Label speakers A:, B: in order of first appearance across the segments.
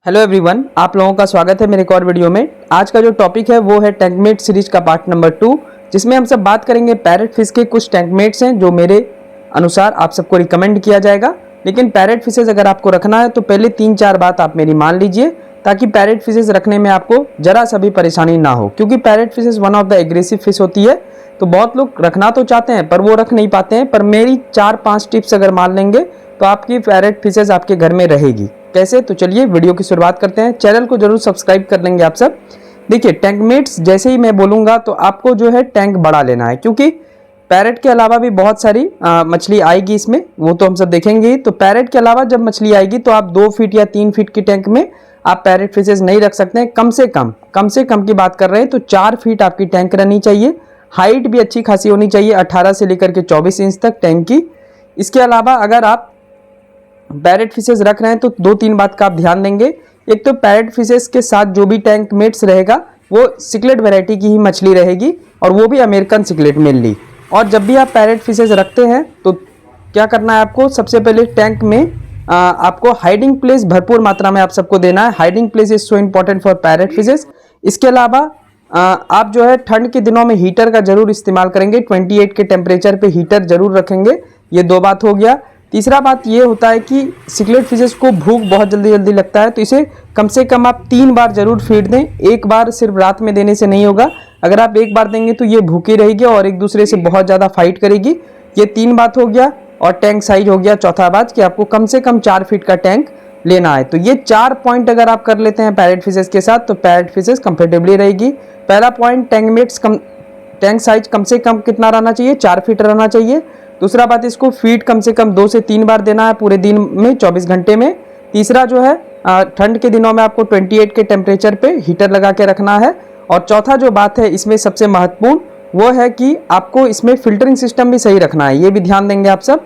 A: Hello everyone, आप लोगों का स्वागत है मेरे एक और वीडियो में। आज का जो टॉपिक है वो है टैंकमेट सीरीज का पार्ट नंबर 2, जिसमें हम सब बात करेंगे पैरेट फिश के कुछ टैंकमेट्स हैं जो मेरे अनुसार आप सबको रिकमेंड किया जाएगा। लेकिन पैरेट फिशेज अगर आपको रखना है तो पहले 3-4 बात आप मेरी मान लीजिए, ताकि पैरेट फिशेज रखने में आपको जरा सा भी परेशानी ना हो, क्योंकि parrot fishes one of the aggressive fish होती है। तो बहुत लोग रखना तो चाहते हैं पर वो रख नहीं पाते हैं। पर मेरी 4-5 टिप्स अगर मान लेंगे तो आपकी पैरेट फिशेज आपके घर में रहेगी। कैसे? तो चलिए वीडियो की शुरुआत करते हैं। चैनल को जरूर सब्सक्राइब कर लेंगे आप सब। देखिए, टैंकमेट्स जैसे ही मैं बोलूँगा तो आपको जो है टैंक बड़ा लेना है, क्योंकि पैरेट के अलावा भी बहुत सारी मछली आएगी इसमें, वो तो हम सब देखेंगे ही। तो पैरेट के अलावा जब मछली आएगी तो आप 2 फीट या 3 फीट की टैंक में आप पैरेट फिशेज नहीं रख सकते हैं। कम से कम की बात कर रहे हैं तो 4 फीट आपकी टैंक रहनी चाहिए। हाइट भी अच्छी खासी होनी चाहिए, 18 से लेकर के 24 इंच तक टैंक की। इसके अलावा अगर आप पैरेट फिशेज रख रहे हैं तो 2-3 बात का आप ध्यान देंगे। एक तो पैरेट फिशेज के साथ जो भी टैंक मेट्स रहेगा वो सिकलेट वैरायटी की ही मछली रहेगी, और वो भी अमेरिकन सिकलेट मेनली। और जब भी आप पैरेट फिशेज रखते हैं तो क्या करना है आपको, सबसे पहले टैंक में आपको हाइडिंग प्लेस भरपूर मात्रा में आप सबको देना है। Hiding place is so important for parrot fishes. इसके अलावा आप जो है ठंड के दिनों में हीटर का जरूर इस्तेमाल करेंगे। 28 के टेम्परेचर पे हीटर जरूर रखेंगे। ये 2 बात हो गया। तीसरा बात ये होता है कि सिकलेट फिशेज को भूख बहुत जल्दी लगता है, तो इसे कम से कम आप 3 बार जरूर फीड दें। एक बार सिर्फ रात में देने से नहीं होगा। अगर आप एक बार देंगे तो ये भूखी रहेगी और एक दूसरे से बहुत ज़्यादा फाइट करेगी। ये 3 बात हो गया। और टैंक साइज हो गया चौथा बात, कि आपको कम से कम 4 फीट का टैंक लेना है। तो ये 4 पॉइंट अगर आप कर लेते हैं पैरेट फिशेज के साथ तो पैरेट फिशेज कंफर्टेबली रहेगी। पहला पॉइंट, टैंक साइज कम से कम कितना रहना चाहिए? 4 फीट रहना चाहिए। दूसरा बात, इसको फीड कम से कम 2 से 3 बार देना है पूरे दिन में, 24 घंटे में। तीसरा जो है, ठंड के दिनों में आपको 28 के टेम्परेचर पे हीटर लगा के रखना है। और चौथा जो बात है इसमें सबसे महत्वपूर्ण, वो है कि आपको इसमें फिल्टरिंग सिस्टम भी सही रखना है। ये भी ध्यान देंगे आप सब।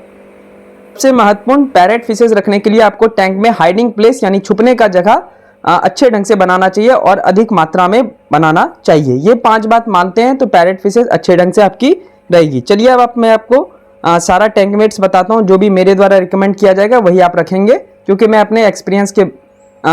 A: सबसे महत्वपूर्ण, पैरेट फिशेज रखने के लिए आपको टैंक में हाइडिंग प्लेस यानी छुपने का जगह अच्छे ढंग से बनाना चाहिए और अधिक मात्रा में बनाना चाहिए। ये 5 बात मानते हैं तो पैरेट फिशेज अच्छे ढंग से आपकी रहेगी। चलिए अब मैं आपको सारा टैंकमेट्स बताता हूँ। जो भी मेरे द्वारा रिकमेंड किया जाएगा वही आप रखेंगे, क्योंकि मैं अपने एक्सपीरियंस के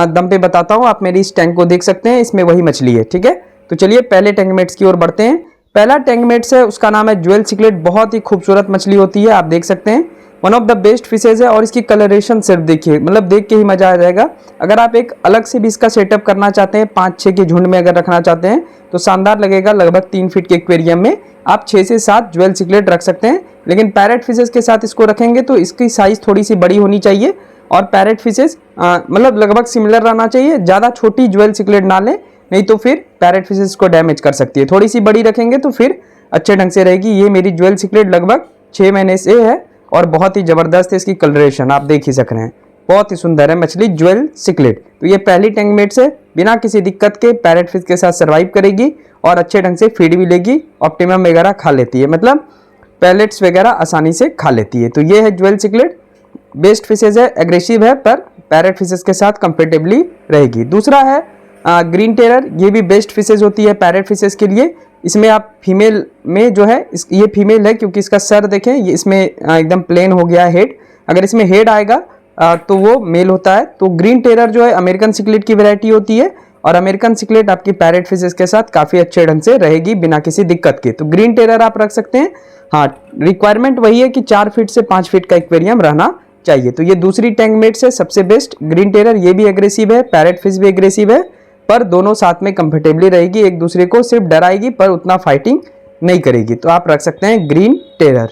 A: दम पे बताता हूँ। आप मेरी इस टैंक को देख सकते हैं, इसमें वही मछली है। ठीक है, तो चलिए पहले टैंकमेट्स की ओर बढ़ते हैं। पहला टैंकमेट्स है, उसका नाम है ज्वेल सिकलेट। बहुत ही खूबसूरत मछली होती है, आप देख सकते हैं। One of the best fishes है। और इसकी कलरेशन सिर्फ देखिए, मतलब देख के ही मजा आ जाएगा। अगर आप एक अलग से भी इसका सेटअप करना चाहते हैं, 5-6 के झुंड में अगर रखना चाहते हैं तो शानदार लगेगा। लगभग 3 फीट के एक्वेरियम में आप 6 से 7 ज्वेल सिकलेट रख सकते हैं। लेकिन पैरेट फिशेज के साथ इसको रखेंगे तो इसकी साइज थोड़ी सी बड़ी होनी चाहिए। और पैरेट फिशेज मतलब लगभग सिमिलर रहना चाहिए। ज़्यादा छोटी ज्वेल सिकलेट ना लें, नहीं तो फिर पैरेट फिशेज को डैमेज कर सकती है। थोड़ी सी बड़ी रखेंगे तो फिर अच्छे ढंग से रहेगी। ये मेरी ज्वेल सिकलेट लगभग 6 महीने से है और बहुत ही ज़बरदस्त है इसकी कलरेशन, आप देख ही सक रहे हैं। बहुत ही सुंदर है मछली ज्वेल सिकलेट। तो ये पहली टैंकमेट से बिना किसी दिक्कत के पैरेट फिश के साथ सर्वाइव करेगी और अच्छे ढंग से फीड भी लेगी। ऑप्टिमम वगैरह खा लेती है, मतलब पैलेट्स वगैरह आसानी से खा लेती है। तो ये है ज्वेल सिकलेट। बेस्ट फिशेज है, एग्रेसिव है, पर पैरेट फिशेज के साथ कंफर्टेबली रहेगी। दूसरा है ग्रीन टेरर। ये भी बेस्ट फिशेज होती है पैरेट फिशेज के लिए। इसमें आप फीमेल में जो है, ये फीमेल है क्योंकि इसका सर देखें, ये इसमें एकदम प्लेन हो गया है हेड। अगर इसमें हेड आएगा तो वो मेल होता है। तो ग्रीन टेरर जो है अमेरिकन सिकलेट की वैरायटी होती है, और अमेरिकन सिकलेट आपकी पैरेट फिशेज के साथ काफ़ी अच्छे ढंग से रहेगी बिना किसी दिक्कत के। तो ग्रीन टेरर आप रख सकते हैं। हाँ, रिक्वायरमेंट वही है कि 4 फीट से 5 फीट का एक्वेरियम रहना चाहिए। तो ये दूसरी टैंकमेट से सबसे बेस्ट ग्रीन टेरर। ये भी एग्रेसिव है, पैरेट फिश भी एग्रेसिव है, पर दोनों साथ में कंफर्टेबली रहेगी। एक दूसरे को सिर्फ डराएगी पर उतना फाइटिंग नहीं करेगी। तो आप रख सकते हैं ग्रीन टेरर।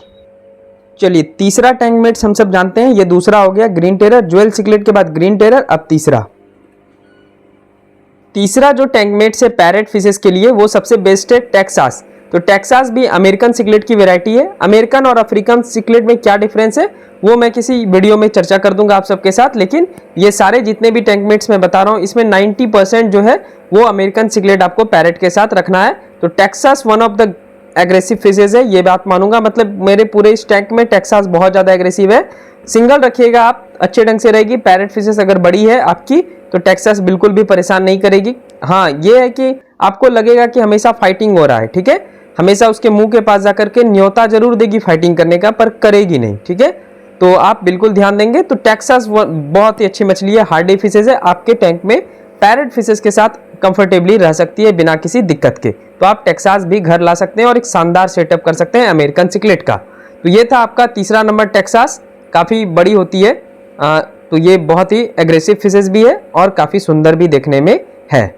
A: चलिए तीसरा टैंकमेट्स हम सब जानते हैं, ये दूसरा हो गया ग्रीन टेरर। ज्वेल सिकलेट के बाद ग्रीन टेरर, अब तीसरा जो टैंकमेट्स है पैरेट फिशेज के लिए वो सबसे बेस्ट है टेक्सास। तो टेक्सास भी अमेरिकन सिकलेट की वैरायटी है। अमेरिकन और अफ्रीकन सिकलेट में क्या डिफरेंस है वो मैं किसी वीडियो में चर्चा कर दूंगा आप सबके साथ। लेकिन ये सारे जितने भी टैंकमेट्स मैं बता रहा हूँ इसमें 90% जो है वो अमेरिकन सिकलेट आपको पैरेट के साथ रखना है। तो Texas one of the aggressive fishes है, ये बात मानूंगा। मतलब मेरे पूरे इस टैंक में टेक्सास बहुत ज़्यादा एग्रेसिव है। सिंगल रखिएगा आप, अच्छे ढंग से रहेगी। पैरेट फिशेज अगर बड़ी है आपकी तो टेक्सास बिल्कुल भी परेशान नहीं करेगी। हाँ, ये है कि आपको लगेगा कि हमेशा फाइटिंग हो रहा है, ठीक है। हमेशा उसके मुंह के पास जाकर के न्योता जरूर देगी फाइटिंग करने का, पर करेगी नहीं, ठीक है। तो आप बिल्कुल ध्यान देंगे। तो टेक्सास बहुत ही अच्छी मछली है, हार्डी फिशेज है, आपके टैंक में पैरेट फिशेज के साथ कंफर्टेबली रह सकती है बिना किसी दिक्कत के। तो आप टेक्सास भी घर ला सकते हैं और एक शानदार सेटअप कर सकते हैं अमेरिकन सिकलेट का। तो ये था आपका तीसरा नंबर टेक्सास, काफ़ी बड़ी होती है। तो ये बहुत ही एग्रेसिव फिशेज भी है और काफ़ी सुंदर भी देखने में है।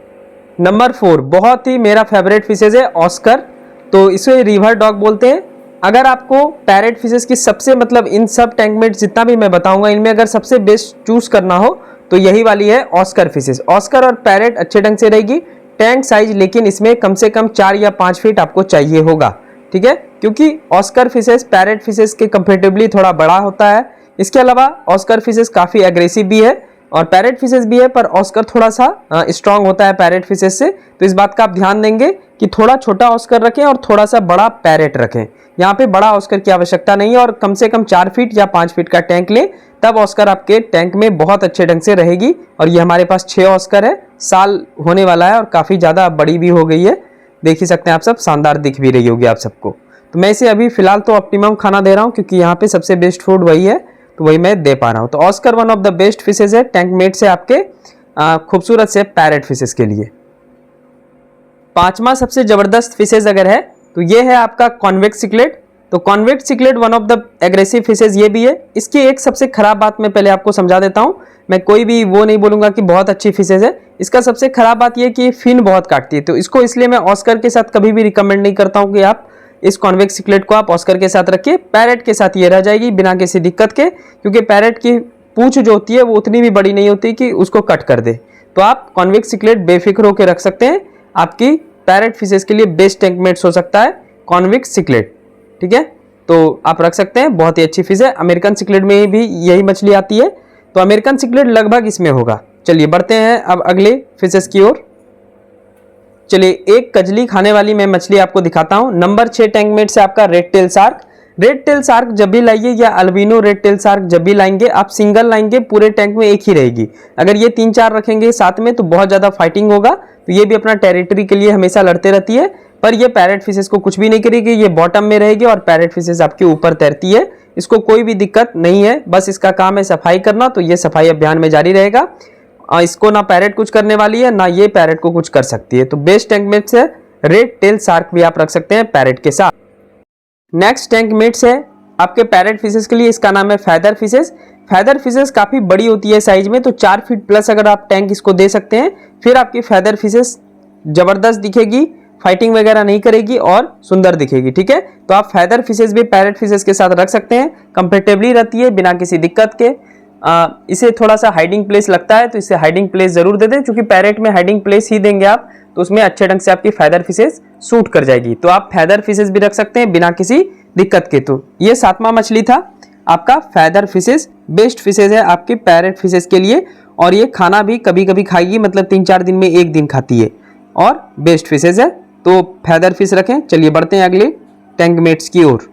A: नंबर 4 बहुत ही मेरा फेवरेट फिशेज है ऑस्कर। तो इसे रिवर डॉग बोलते हैं। अगर आपको पैरेट फिशेज की सबसे मतलब इन सब टैंकमेट जितना भी मैं बताऊंगा इनमें अगर सबसे बेस्ट चूज करना हो तो यही वाली है ऑस्कर फिशेज। ऑस्कर और पैरेट अच्छे ढंग से रहेगी। टैंक साइज लेकिन इसमें कम से कम 4 या 5 फीट आपको चाहिए होगा, ठीक है, क्योंकि ऑस्कर फिशेज पैरेट फिशेज के कंपेरेटिवली थोड़ा बड़ा होता है। इसके अलावा ऑस्कर फिशेज काफ़ी एग्रेसिव भी है और पैरेट फिशेज भी है, पर ऑस्कर थोड़ा सा स्ट्रांग होता है पैरेट फिशेज से। तो इस बात का आप ध्यान देंगे कि थोड़ा छोटा ऑस्कर रखें और थोड़ा सा बड़ा पैरेट रखें। यहाँ पे बड़ा ऑस्कर की आवश्यकता नहीं है और कम से कम 4 फीट या 5 फीट का टैंक लें, तब ऑस्कर आपके टैंक में बहुत अच्छे ढंग से रहेगी। और ये हमारे पास 6 ऑस्कर है, साल होने वाला है और काफ़ी ज़्यादा बड़ी भी हो गई है। देख ही सकते हैं आप सब, शानदार दिख भी रही होगी आप सबको। तो मैं इसे अभी फिलहाल तो ऑप्टिमम खाना दे रहा हूँ क्योंकि यहाँ पे सबसे बेस्ट फूड वही है, तो वही मैं दे पा रहा हूँ। तो Oscar one of the best fishes है टैंक मेट से आपके खूबसूरत से पैरेट फिशेज के लिए। पांचवा सबसे जबरदस्त फिशेज अगर है तो ये है आपका कॉन्वेक्स सिकलेट। तो convex सिकलेट one of the aggressive fishes ये भी है। इसकी एक सबसे खराब बात मैं पहले आपको समझा देता हूँ। मैं कोई भी वो नहीं बोलूंगा कि बहुत अच्छी फिशेज है। इसका सबसे खराब बात ये कि फिन बहुत काटती है, तो इसको इसलिए मैं ऑस्कर के साथ कभी भी रिकमेंड नहीं करता हूँ कि आप इस कॉन्वेक्स सिकलेट को आप ऑस्कर के साथ रखिए। पैरेट के साथ ये रह जाएगी बिना किसी दिक्कत के, क्योंकि पैरेट की पूंछ जो होती है वो उतनी भी बड़ी नहीं होती कि उसको कट कर दे। तो आप कॉन्वेक्स सिकलेट बेफिक्र होकर रख सकते हैं। आपकी पैरेट फिशेज के लिए बेस्ट टैंकमेट्स हो सकता है कॉन्वेक्स सिकलेट, ठीक है। तो आप रख सकते हैं, बहुत ही अच्छी फिश है। अमेरिकन सिकलेट में भी यही मछली आती है, तो अमेरिकन सिकलेट लगभग इसमें होगा। चलिए बढ़ते हैं अब अगले फिशेज की ओर। चलिए एक कजली खाने वाली मैं मछली आपको दिखाता हूं। नंबर 6 टैंकमेट से आपका red tail shark. Red tail shark जब भी लाइए या अल्बिनो रेड टेल सार्क जब भी लाएंगे आप सिंगल लाएंगे, पूरे टैंक में एक ही रहेगी। अगर ये 3-4 रखेंगे साथ में तो बहुत ज़्यादा फाइटिंग होगा। तो ये भी अपना टेरिटरी के लिए हमेशा लड़ते रहती है, पर ये पैरेट फिशेज को कुछ भी नहीं करेगी। ये बॉटम में रहेगी और पैरेट फिशेज आपके ऊपर तैरती है। इसको कोई भी दिक्कत नहीं है, बस इसका काम है सफाई करना। तो ये सफाई अभियान में जारी रहेगा। इसको ना पैरेट कुछ करने वाली है ना ये पैरेट को कुछ कर सकती है। तो बेस्ट टैंकमेट्स है रेड टेल सार्क, भी आप रख सकते हैं पैरेट के साथ। नेक्स्ट टैंकमेट्स है आपके पैरेट फिशेज के लिए, इसका नाम है फैदर फिशेज। फैदर फिशेज काफ़ी बड़ी होती है साइज में, तो 4 फीट प्लस अगर आप टैंक इसको दे सकते हैं, फिर आपकी फैदर फिशेज ज़बरदस्त दिखेगी, फाइटिंग वगैरह नहीं करेगी और सुंदर दिखेगी, ठीक है। तो आप फैदर फिशेज भी पैरेट फिशेज के साथ रख सकते हैं, कंफर्टेबली रहती है बिना किसी दिक्कत के। इसे थोड़ा सा हाइडिंग प्लेस लगता है, तो इसे हाइडिंग प्लेस जरूर दे दें, क्योंकि पैरेट में हाइडिंग प्लेस ही देंगे आप तो उसमें अच्छे ढंग से आपकी फैदर फिशेज सूट कर जाएगी। तो आप फैदर फिशेज भी रख सकते हैं बिना किसी दिक्कत के। तो ये 7वां मछली था आपका फैदर फिशेज। बेस्ट फिशेज है आपके पैरेट फिशेज के लिए, और ये खाना भी कभी कभी खाएगी, मतलब 3-4 दिन में एक दिन खाती है, और बेस्ट फिशेज है। तो फैदर फिश रखें। चलिए बढ़ते हैं अगले टैंकमेट्स की ओर।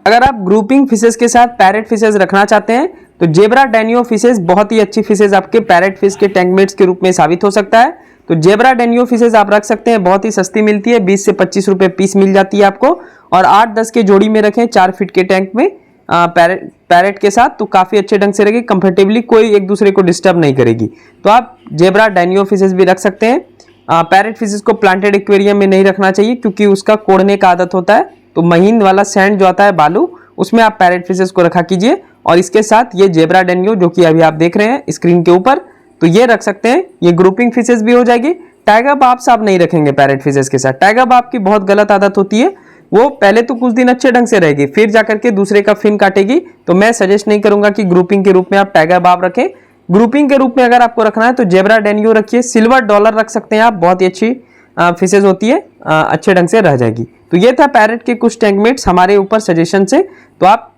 A: अगर आप ग्रुपिंग फिशेज के साथ पैरेट फिशेज रखना चाहते हैं तो जेब्रा डैनियो फिशेज बहुत ही अच्छी फिशेज आपके पैरेट फिश के टैंकमेट्स के रूप में साबित हो सकता है। तो जेब्रा डैनियो फिशेज आप रख सकते हैं, बहुत ही सस्ती मिलती है, 20 से 25 रुपए पीस मिल जाती है आपको, और 8-10 के जोड़ी में रखें 4 फीट के टैंक में पैरेट के साथ, तो काफ़ी अच्छे ढंग से रहेगी, कंफर्टेबली कोई एक दूसरे को डिस्टर्ब नहीं करेगी। तो आप जेब्रा डैनियो फिशेज भी रख सकते हैं। पैरेट फिशेज को प्लांटेड एक्वेरियम में नहीं रखना चाहिए, क्योंकि उसका कोड़ने का आदत होता है। तो महीन वाला सैंड जो आता है बालू, उसमें आप पैरेट फिशेज को रखा कीजिए। और इसके साथ ये जेब्रा डैनियो जो कि अभी आप देख रहे हैं स्क्रीन के ऊपर, तो ये रख सकते हैं। ये ग्रुपिंग फिशेज भी हो जाएगी। टाइगर बार्ब आप नहीं रखेंगे पैरेट फिशेज के साथ। टाइगर बार्ब की बहुत गलत आदत होती है, वो पहले तो कुछ दिन अच्छे ढंग से रहेगी, फिर जाकर के दूसरे का फिन काटेगी। तो मैं सजेस्ट नहीं करूंगा कि ग्रुपिंग के रूप में आप टाइगर बार्ब रखें। ग्रुपिंग के रूप में अगर आपको रखना है तो जेब्रा डैनियो रखिए। सिल्वर डॉलर रख सकते हैं आप, बहुत ही अच्छी फिशेज होती है, अच्छे ढंग से रह जाएगी। तो ये था पैरेट के कुछ टैंकमेट्स हमारे ऊपर सजेशन से। तो आप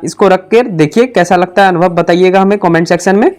A: इसको रख कर देखिए कैसा लगता है, अनुभव बताइएगा हमें कमेंट सेक्शन में।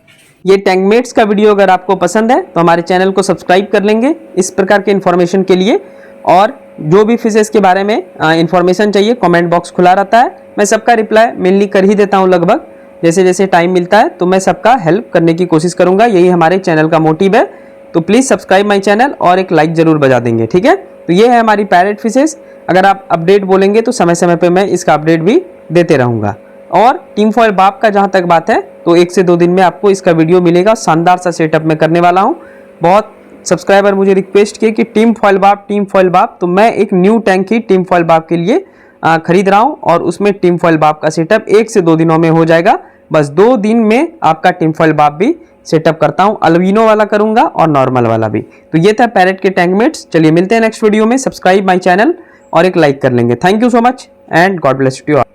A: ये टैंकमेट्स का वीडियो अगर आपको पसंद है तो हमारे चैनल को सब्सक्राइब कर लेंगे इस प्रकार के इन्फॉर्मेशन के लिए। और जो भी फिशेज के बारे में इन्फॉर्मेशन चाहिए, कमेंट बॉक्स खुला रहता है, मैं सबका रिप्लाई मेनली कर ही देता हूँ लगभग। जैसे जैसे टाइम मिलता है तो मैं सबका हेल्प करने की कोशिश करूँगा, यही हमारे चैनल का मोटिव है। तो प्लीज़ सब्सक्राइब माई चैनल और एक लाइक ज़रूर बजा देंगे, ठीक है। तो ये है हमारी पैरेट फिशेज। अगर आप अपडेट बोलेंगे तो समय समय पर मैं इसका अपडेट भी देते रहूँगा। और टीम फॉयल बाप का जहाँ तक बात है तो 1 से 2 दिन में आपको इसका वीडियो मिलेगा। शानदार सा सेटअप मैं करने वाला हूँ। बहुत सब्सक्राइबर मुझे रिक्वेस्ट किए कि टीम फॉयल बाप, तो मैं एक न्यू टैंक ही टीम फॉयल बाप के लिए खरीद रहा हूँ और उसमें टीम फॉयल बाप का सेटअप 1 से 2 दिनों में हो जाएगा। बस 2 दिन में आपका टीम फॉयल बाप भी सेटअप करता हूँ। अल्बिनो वाला करूंगा और नॉर्मल वाला भी। तो ये था पैरेट के टैंकमेट्स। चलिए मिलते हैं नेक्स्ट वीडियो में। सब्सक्राइब माई चैनल और एक लाइक कर लेंगे। Thank you so much and God bless you all.